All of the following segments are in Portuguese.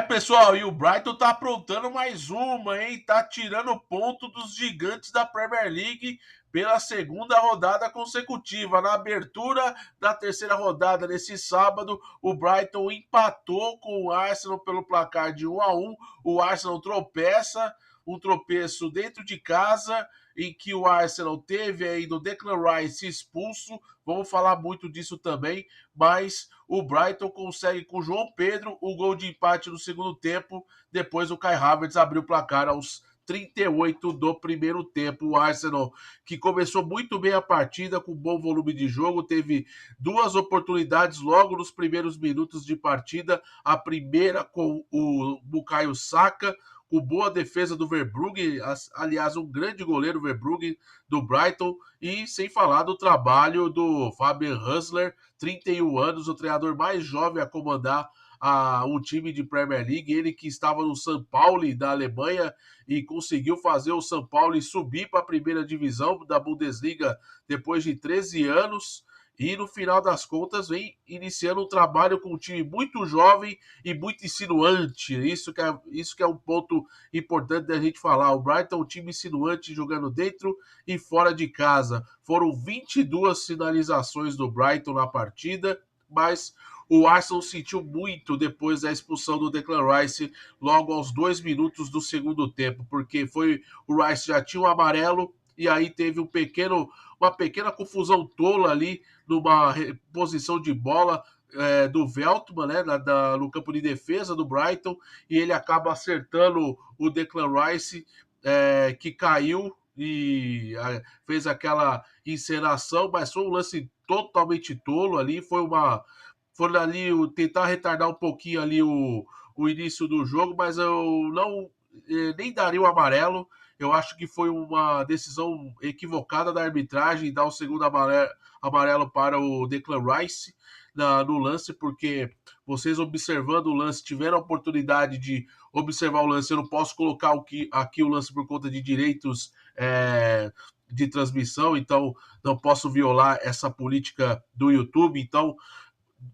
Pessoal, e o Brighton tá aprontando mais uma, hein? Tá tirando ponto dos gigantes da Premier League pela segunda rodada consecutiva. Na abertura da terceira rodada, nesse sábado, o Brighton empatou com o Arsenal pelo placar de 1-1. O Arsenal tropeça, um tropeço dentro de casa, em que o Arsenal teve ainda o Declan Rice expulso. Vamos falar muito disso também, mas o Brighton consegue com o João Pedro o gol de empate no segundo tempo. Depois o Kai Havertz abriu o placar aos 38 do primeiro tempo. O Arsenal, que começou muito bem a partida, com bom volume de jogo, teve duas oportunidades logo nos primeiros minutos de partida. A primeira com o Bukayo Saka, com boa defesa do Verbrugge, aliás, um grande goleiro Verbrugge do Brighton, e sem falar do trabalho do Fabian Hüsler, 31 anos, o treinador mais jovem a comandar um time de Premier League, ele que estava no São Paulo da Alemanha e conseguiu fazer o São Paulo subir para a primeira divisão da Bundesliga depois de 13 anos. E no final das contas vem iniciando um trabalho com um time muito jovem e muito insinuante. Isso que é um ponto importante da gente falar. O Brighton é um time insinuante jogando dentro e fora de casa. Foram 22 finalizações do Brighton na partida, mas o Arsenal sentiu muito depois da expulsão do Declan Rice logo aos 2 minutos do segundo tempo, porque o Rice já tinha um amarelo e aí teve uma pequena confusão tola ali numa posição de bola do Veltman, né, no campo de defesa do Brighton, e ele acaba acertando o Declan Rice, que caiu e fez aquela encenação, mas foi um lance totalmente tolo ali, foi ali tentar retardar um pouquinho ali o início do jogo, mas eu não nem daria o amarelo. Eu acho que foi uma decisão equivocada da arbitragem dar o segundo amarelo para o Declan Rice no lance, porque vocês observando o lance tiveram a oportunidade de observar o lance. Eu não posso colocar aqui o lance por conta de direitos de transmissão, então não posso violar essa política do YouTube. Então,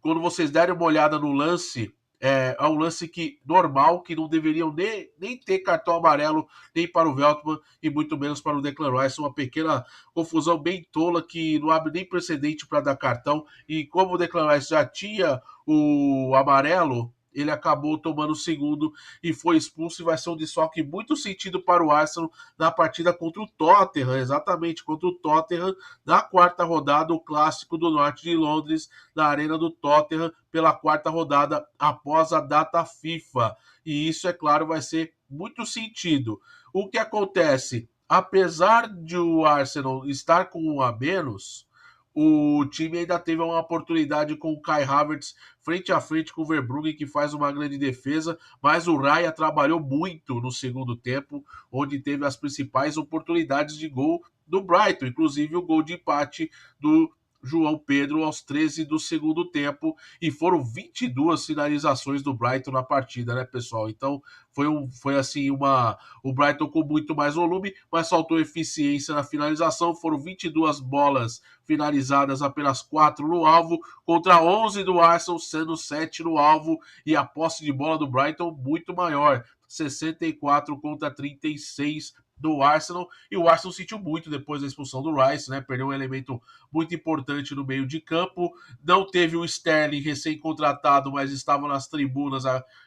quando vocês derem uma olhada no lance, é um lance normal, que não deveriam nem ter cartão amarelo nem para o Veltman e muito menos para o Declan Rice. Uma pequena confusão bem tola que não abre nem precedente para dar cartão. E como o Declan Rice já tinha o amarelo, ele acabou tomando o segundo e foi expulso, e vai ser um desfalque muito sentido para o Arsenal na partida contra o Tottenham, exatamente, contra o Tottenham, na quarta rodada, o clássico do norte de Londres, na arena do Tottenham, pela quarta rodada após a data FIFA. E isso, é claro, vai ser muito sentido. O que acontece? Apesar de o Arsenal estar com um a menos, o time ainda teve uma oportunidade com o Kai Havertz frente a frente com o Verbrugge, que faz uma grande defesa, mas o Raya trabalhou muito no segundo tempo, onde teve as principais oportunidades de gol do Brighton, inclusive o gol de empate do João Pedro aos 13 do segundo tempo, e foram 22 finalizações do Brighton na partida, né, pessoal? Então foi assim o Brighton com muito mais volume, mas faltou eficiência na finalização. Foram 22 bolas finalizadas, apenas 4 no alvo, contra 11 do Arsenal, sendo 7 no alvo, e a posse de bola do Brighton muito maior, 64 contra 36 do Arsenal, e o Arsenal sentiu muito depois da expulsão do Rice, né? Perdeu um elemento muito importante no meio de campo. Não teve o Sterling recém-contratado, mas estava nas tribunas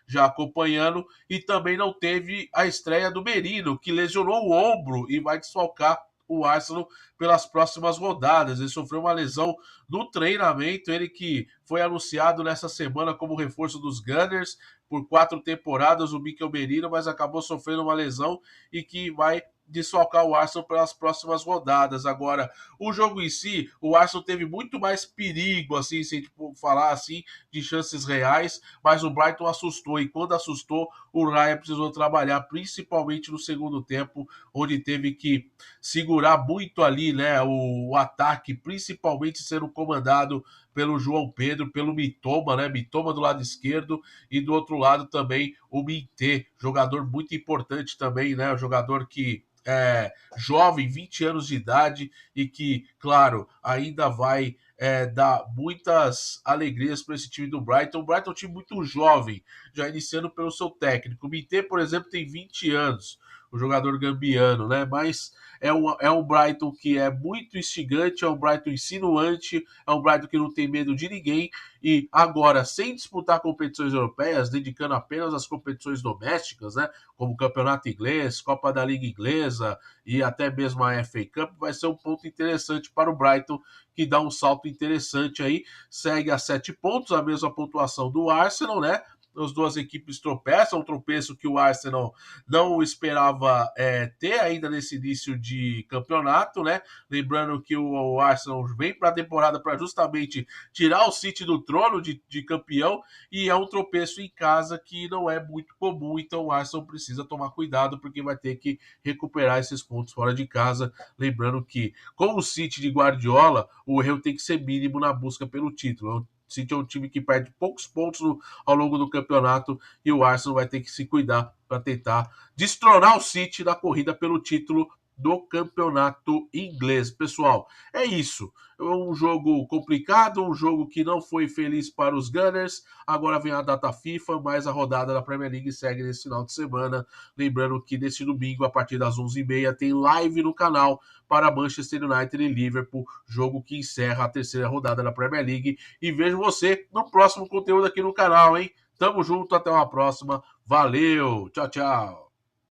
já acompanhando, e também não teve a estreia do Merino, que lesionou o ombro e vai desfalcar o Arsenal pelas próximas rodadas. Ele sofreu uma lesão no treinamento, ele que foi anunciado nessa semana como reforço dos Gunners por 4 temporadas, o Mikel Merino, mas acabou sofrendo uma lesão e que vai desfalcar o Arsenal pelas próximas rodadas. Agora, o jogo em si, o Arsenal teve muito mais perigo, assim, se falar assim, de chances reais, mas o Brighton assustou, e quando assustou, o Raya precisou trabalhar, principalmente no segundo tempo, onde teve que segurar muito ali, né, o ataque, principalmente sendo comandado pelo João Pedro, pelo Mitoma, né, Mitoma do lado esquerdo, e do outro lado também o Mintê, jogador muito importante também, né, jogador que jovem, 20 anos de idade, e que, claro, ainda vai dá muitas alegrias para esse time do Brighton. O Brighton é um time muito jovem, já iniciando pelo seu técnico. O Mité, por exemplo, tem 20 anos, o jogador gambiano, né? Mas é um Brighton que é muito instigante, é um Brighton insinuante, é um Brighton que não tem medo de ninguém. E agora, sem disputar competições europeias, dedicando apenas às competições domésticas, né? Como o Campeonato Inglês, Copa da Liga Inglesa e até mesmo a FA Cup, vai ser um ponto interessante para o Brighton, que dá um salto interessante aí, segue a 7 pontos, a mesma pontuação do Arsenal, né? As duas equipes tropeçam, um tropeço que o Arsenal não esperava ter ainda nesse início de campeonato, né? Lembrando que o Arsenal vem para a temporada para justamente tirar o City do trono de campeão, e é um tropeço em casa que não é muito comum, então o Arsenal precisa tomar cuidado porque vai ter que recuperar esses pontos fora de casa. Lembrando que, com o City de Guardiola, o erro tem que ser mínimo na busca pelo título. O City é um time que perde poucos pontos ao longo do campeonato, e o Arsenal vai ter que se cuidar para tentar destronar o City da corrida pelo título do campeonato inglês. Pessoal, é isso. É um jogo complicado, um jogo que não foi feliz para os Gunners. Agora vem a data FIFA, mas a rodada da Premier League segue nesse final de semana. Lembrando que nesse domingo, a partir das 11h30, tem live no canal para Manchester United e Liverpool, jogo que encerra a terceira rodada da Premier League. E vejo você no próximo conteúdo aqui no canal, hein? Tamo junto, até uma próxima. Valeu, tchau, tchau.